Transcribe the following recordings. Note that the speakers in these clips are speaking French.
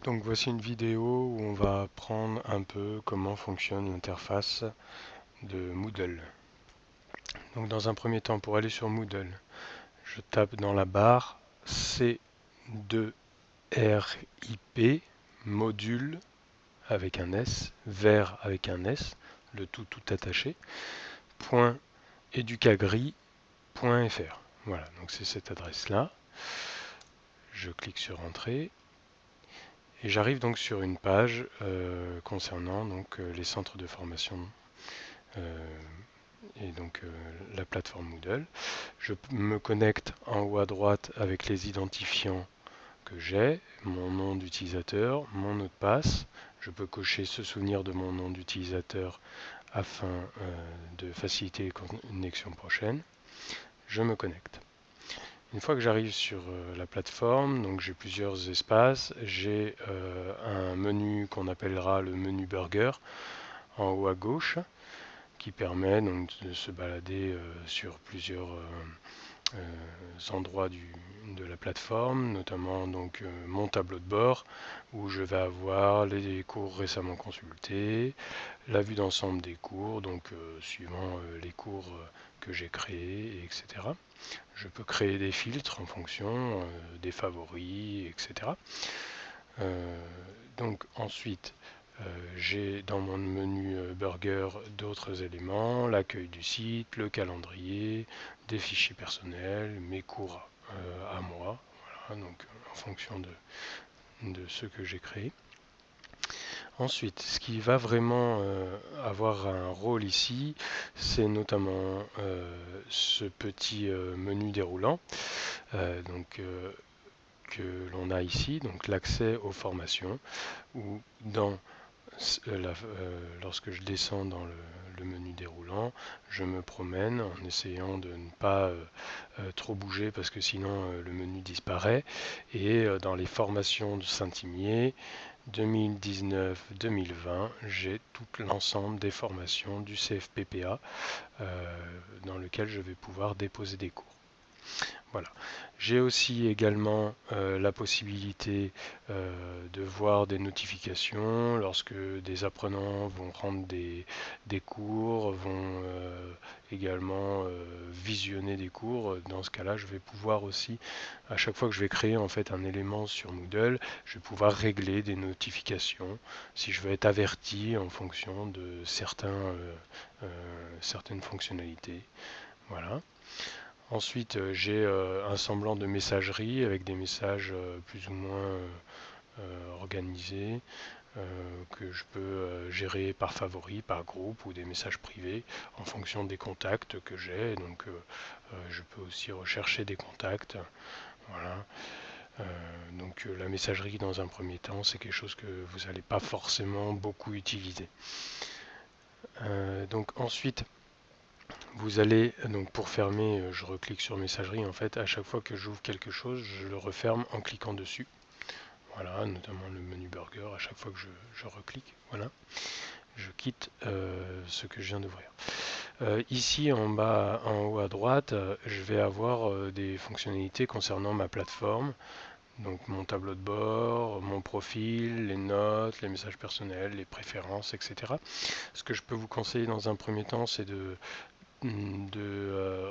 Donc voici une vidéo où on va apprendre un peu comment fonctionne l'interface de Moodle. Donc dans un premier temps, pour aller sur Moodle, je tape dans la barre C2RIP module avec un S, vers avec un S, le tout attaché, .educagri.fr. Voilà, donc c'est cette adresse-là. Je clique sur Entrée. Et j'arrive donc sur une page concernant les centres de formation euh, et la plateforme Moodle. Je me connecte en haut à droite avec les identifiants que j'ai, mon nom d'utilisateur, mon mot de passe. Je peux cocher se souvenir de mon nom d'utilisateur afin de faciliter les connexions prochaines. Je me connecte. Une fois que j'arrive sur la plateforme, donc j'ai plusieurs espaces, j'ai un menu qu'on appellera le menu burger en haut à gauche qui permet donc de se balader sur plusieurs endroits de la plateforme, notamment mon tableau de bord où je vais avoir les cours récemment consultés, la vue d'ensemble des cours, suivant les cours que j'ai créés, etc. Je peux créer des filtres en fonction des favoris, etc. Donc ensuite, j'ai dans mon menu burger d'autres éléments, l'accueil du site, le calendrier, des fichiers personnels, mes cours à moi, voilà, donc en fonction de ceux que j'ai créés. Ensuite, ce qui va vraiment avoir un rôle ici, c'est notamment ce petit menu déroulant que l'on a ici, donc l'accès aux formations, où lorsque je descends dans le menu déroulant, je me promène en essayant de ne pas trop bouger parce que sinon le menu disparaît. Et dans les formations de Saint-Imier 2019-2020, j'ai tout l'ensemble des formations du CFPPA dans lequel je vais pouvoir déposer des cours. Voilà. J'ai aussi également la possibilité de voir des notifications lorsque des apprenants vont rendre des cours, vont également visionner des cours. Dans ce cas-là, je vais pouvoir aussi, à chaque fois que je vais créer en fait un élément sur Moodle, je vais pouvoir régler des notifications si je veux être averti en fonction de certaines fonctionnalités. Voilà. Ensuite, j'ai un semblant de messagerie avec des messages plus ou moins organisés que je peux gérer par favori, par groupe ou des messages privés en fonction des contacts que j'ai. Je peux aussi rechercher des contacts. Voilà. La messagerie dans un premier temps, c'est quelque chose que vous n'allez pas forcément beaucoup utiliser. Ensuite, vous allez, donc pour fermer, je reclique sur messagerie. En fait, à chaque fois que j'ouvre quelque chose, je le referme en cliquant dessus. Voilà, notamment le menu burger, à chaque fois que je reclique. Voilà, je quitte ce que je viens d'ouvrir. Ici, en bas, en haut à droite, je vais avoir des fonctionnalités concernant ma plateforme. Donc mon tableau de bord, mon profil, les notes, les messages personnels, les préférences, etc. Ce que je peux vous conseiller dans un premier temps, c'est de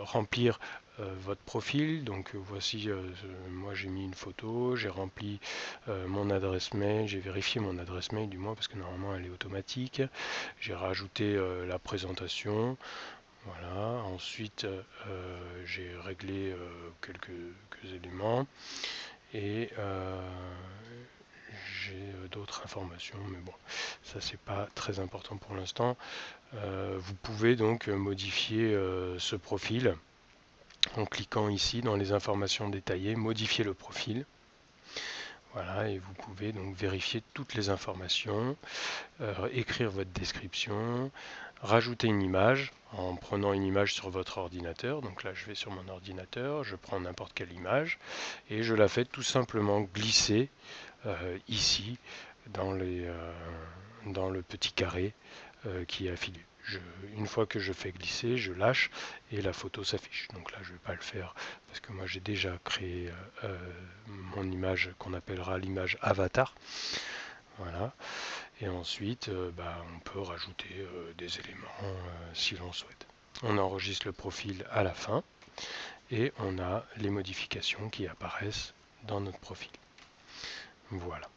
remplir votre profil. Donc voici, moi j'ai mis une photo, j'ai rempli mon adresse mail, j'ai vérifié mon adresse mail du moins parce que normalement elle est automatique. J'ai rajouté la présentation. Voilà. Ensuite, j'ai réglé quelques éléments et j'ai d'autres informations, mais bon, ça c'est pas très important pour l'instant. Vous pouvez donc modifier ce profil en cliquant ici dans les informations détaillées, modifier le profil. Voilà, et vous pouvez donc vérifier toutes les informations, écrire votre description, rajouter une image en prenant une image sur votre ordinateur. Donc là, je vais sur mon ordinateur, je prends n'importe quelle image et je la fais tout simplement glisser ici dans le petit carré qui est affilié. une fois que je fais glisser, je lâche et la photo s'affiche. Donc là, je ne vais pas le faire parce que moi j'ai déjà créé mon image qu'on appellera l'image avatar. Voilà. Et ensuite, on peut rajouter des éléments si l'on souhaite. On enregistre le profil à la fin et on a les modifications qui apparaissent dans notre profil. Voilà.